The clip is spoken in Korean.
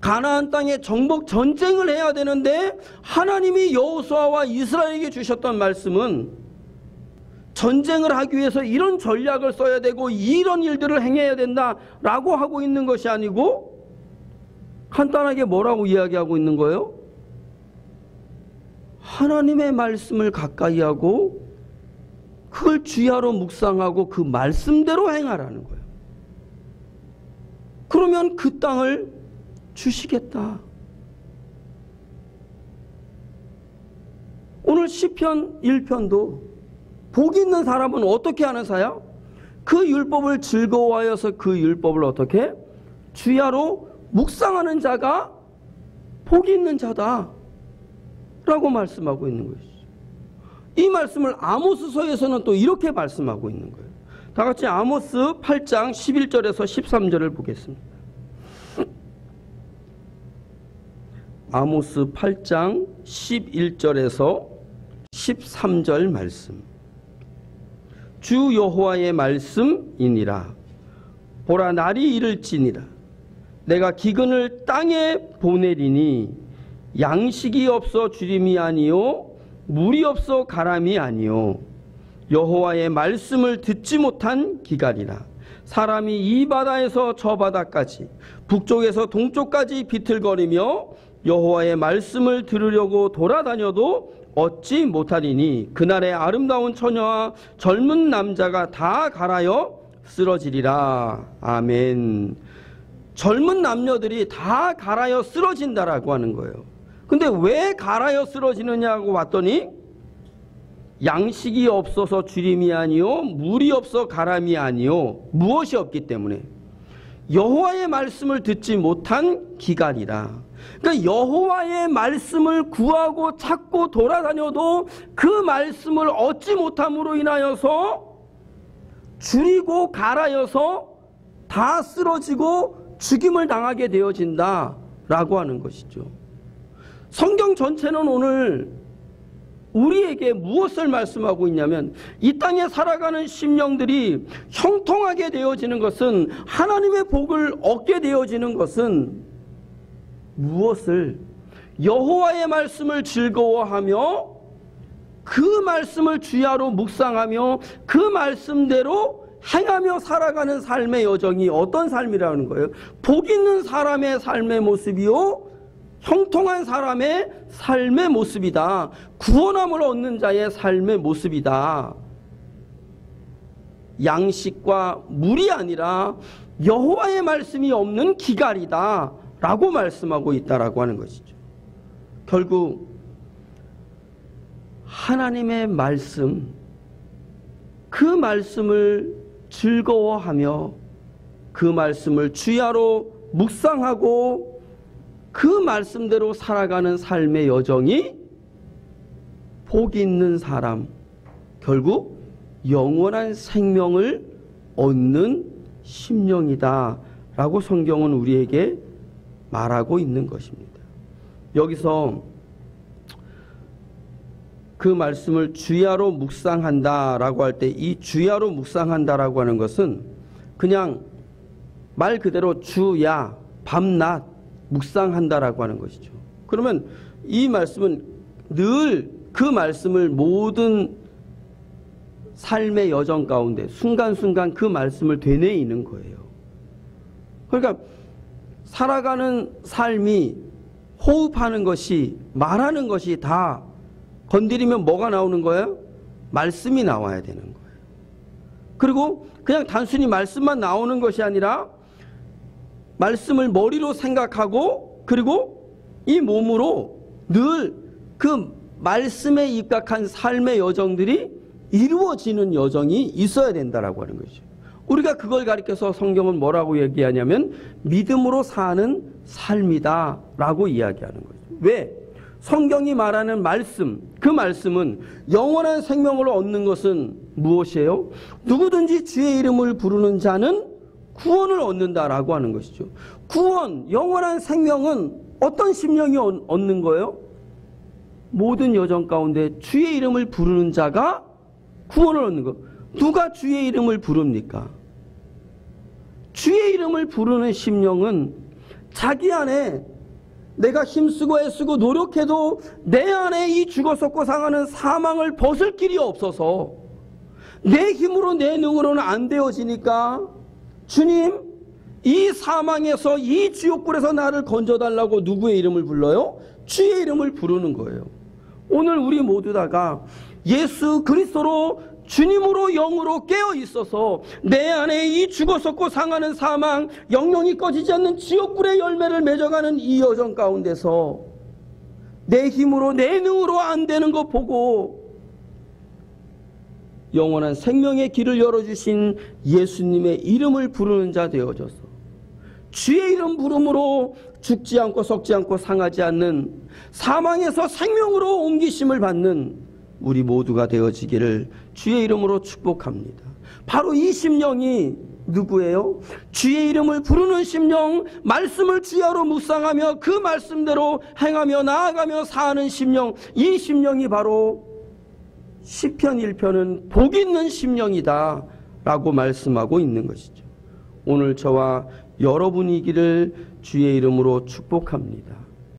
가나안 땅에 정복 전쟁을 해야 되는데 하나님이 여호수아와 이스라엘에게 주셨던 말씀은 전쟁을 하기 위해서 이런 전략을 써야 되고 이런 일들을 행해야 된다라고 하고 있는 것이 아니고 간단하게 뭐라고 이야기하고 있는 거예요? 하나님의 말씀을 가까이 하고 그걸 주야로 묵상하고 그 말씀대로 행하라는 거예요. 그러면 그 땅을 주시겠다. 오늘 시편 1편도 복 있는 사람은 어떻게 하는 사야? 그 율법을 즐거워하여서 그 율법을 어떻게? 주야로 묵상하는 자가 복 있는 자다 라고 말씀하고 있는 것이죠. 이 말씀을 아모스서에서는 또 이렇게 말씀하고 있는 거예요. 다 같이 아모스 8장 11절에서 13절을 보겠습니다. 아모스 8장 11절에서 13절 말씀. 주 여호와의 말씀이니라. 보라, 날이 이를지니라. 내가 기근을 땅에 보내리니 양식이 없어 주림이 아니요 물이 없어 가람이 아니요 여호와의 말씀을 듣지 못한 기갈이라. 사람이 이 바다에서 저 바다까지 북쪽에서 동쪽까지 비틀거리며 여호와의 말씀을 들으려고 돌아다녀도 얻지 못하리니 그날의 아름다운 처녀와 젊은 남자가 다 갈아여 쓰러지리라. 아멘. 젊은 남녀들이 다 갈아여 쓰러진다라고 하는 거예요. 근데 왜 갈아여 쓰러지느냐고 봤더니 양식이 없어서 주림이 아니요 물이 없어 가람이 아니요 무엇이 없기 때문에 여호와의 말씀을 듣지 못한 기갈이라. 그러니까 여호와의 말씀을 구하고 찾고 돌아다녀도 그 말씀을 얻지 못함으로 인하여서 줄이고 갈아여서 다 쓰러지고 죽임을 당하게 되어진다라고 하는 것이죠. 성경 전체는 오늘 우리에게 무엇을 말씀하고 있냐면 이 땅에 살아가는 심령들이 형통하게 되어지는 것은, 하나님의 복을 얻게 되어지는 것은 무엇을? 여호와의 말씀을 즐거워하며 그 말씀을 주야로 묵상하며 그 말씀대로 행하며 살아가는 삶의 여정이 어떤 삶이라는 거예요? 복 있는 사람의 삶의 모습이요 형통한 사람의 삶의 모습이다. 구원함을 얻는 자의 삶의 모습이다. 양식과 물이 아니라 여호와의 말씀이 없는 기갈이다 라고 말씀하고 있다라고 하는 것이죠. 결국 하나님의 말씀, 그 말씀을 즐거워하며 그 말씀을 주야로 묵상하고 그 말씀대로 살아가는 삶의 여정이 복 있는 사람, 결국 영원한 생명을 얻는 심령이다 라고 성경은 우리에게 말하고 있는 것입니다. 여기서 그 말씀을 주야로 묵상한다 라고 할 때, 이 주야로 묵상한다 라고 하는 것은 그냥 말 그대로 주야, 밤낮 묵상한다라고 하는 것이죠. 그러면 이 말씀은 늘 그 말씀을 모든 삶의 여정 가운데 순간순간 그 말씀을 되뇌이는 거예요. 그러니까 살아가는 삶이 호흡하는 것이, 말하는 것이 다 건드리면 뭐가 나오는 거예요? 말씀이 나와야 되는 거예요. 그리고 그냥 단순히 말씀만 나오는 것이 아니라 말씀을 머리로 생각하고 그리고 이 몸으로 늘 그 말씀에 입각한 삶의 여정들이 이루어지는 여정이 있어야 된다라고 하는 것이죠. 우리가 그걸 가리켜서 성경은 뭐라고 얘기하냐면 믿음으로 사는 삶이다 라고 이야기하는 거죠. 왜? 성경이 말하는 말씀, 그 말씀은 영원한 생명을 얻는 것은 무엇이에요? 누구든지 주의 이름을 부르는 자는 구원을 얻는다라고 하는 것이죠. 구원, 영원한 생명은 어떤 심령이 얻는 거예요? 모든 여정 가운데 주의 이름을 부르는 자가 구원을 얻는 것. 누가 주의 이름을 부릅니까? 주의 이름을 부르는 심령은 자기 안에 내가 힘쓰고 애쓰고 노력해도 내 안에 이 죽어 썩고 상하는 사망을 벗을 길이 없어서 내 힘으로 내 능으로는 안 되어지니까 주님, 이 사망에서 이 지옥불에서 나를 건져달라고 누구의 이름을 불러요? 주의 이름을 부르는 거예요. 오늘 우리 모두 다가 예수 그리스도로 주님으로 영으로 깨어 있어서 내 안에 이 죽어 썩고 상하는 사망, 영영이 꺼지지 않는 지옥불의 열매를 맺어가는 이 여정 가운데서 내 힘으로 내 능으로 안 되는 거 보고 영원한 생명의 길을 열어주신 예수님의 이름을 부르는 자 되어져서 주의 이름 부름으로 죽지 않고 썩지 않고 상하지 않는 사망에서 생명으로 옮기심을 받는 우리 모두가 되어지기를 주의 이름으로 축복합니다. 바로 이 심령이 누구예요? 주의 이름을 부르는 심령, 말씀을 주야로 묵상하며 그 말씀대로 행하며 나아가며 사는 심령, 이 심령이 바로 시편 1편은 복 있는 심령이다 라고 말씀하고 있는 것이죠. 오늘 저와 여러분이기를 주의 이름으로 축복합니다.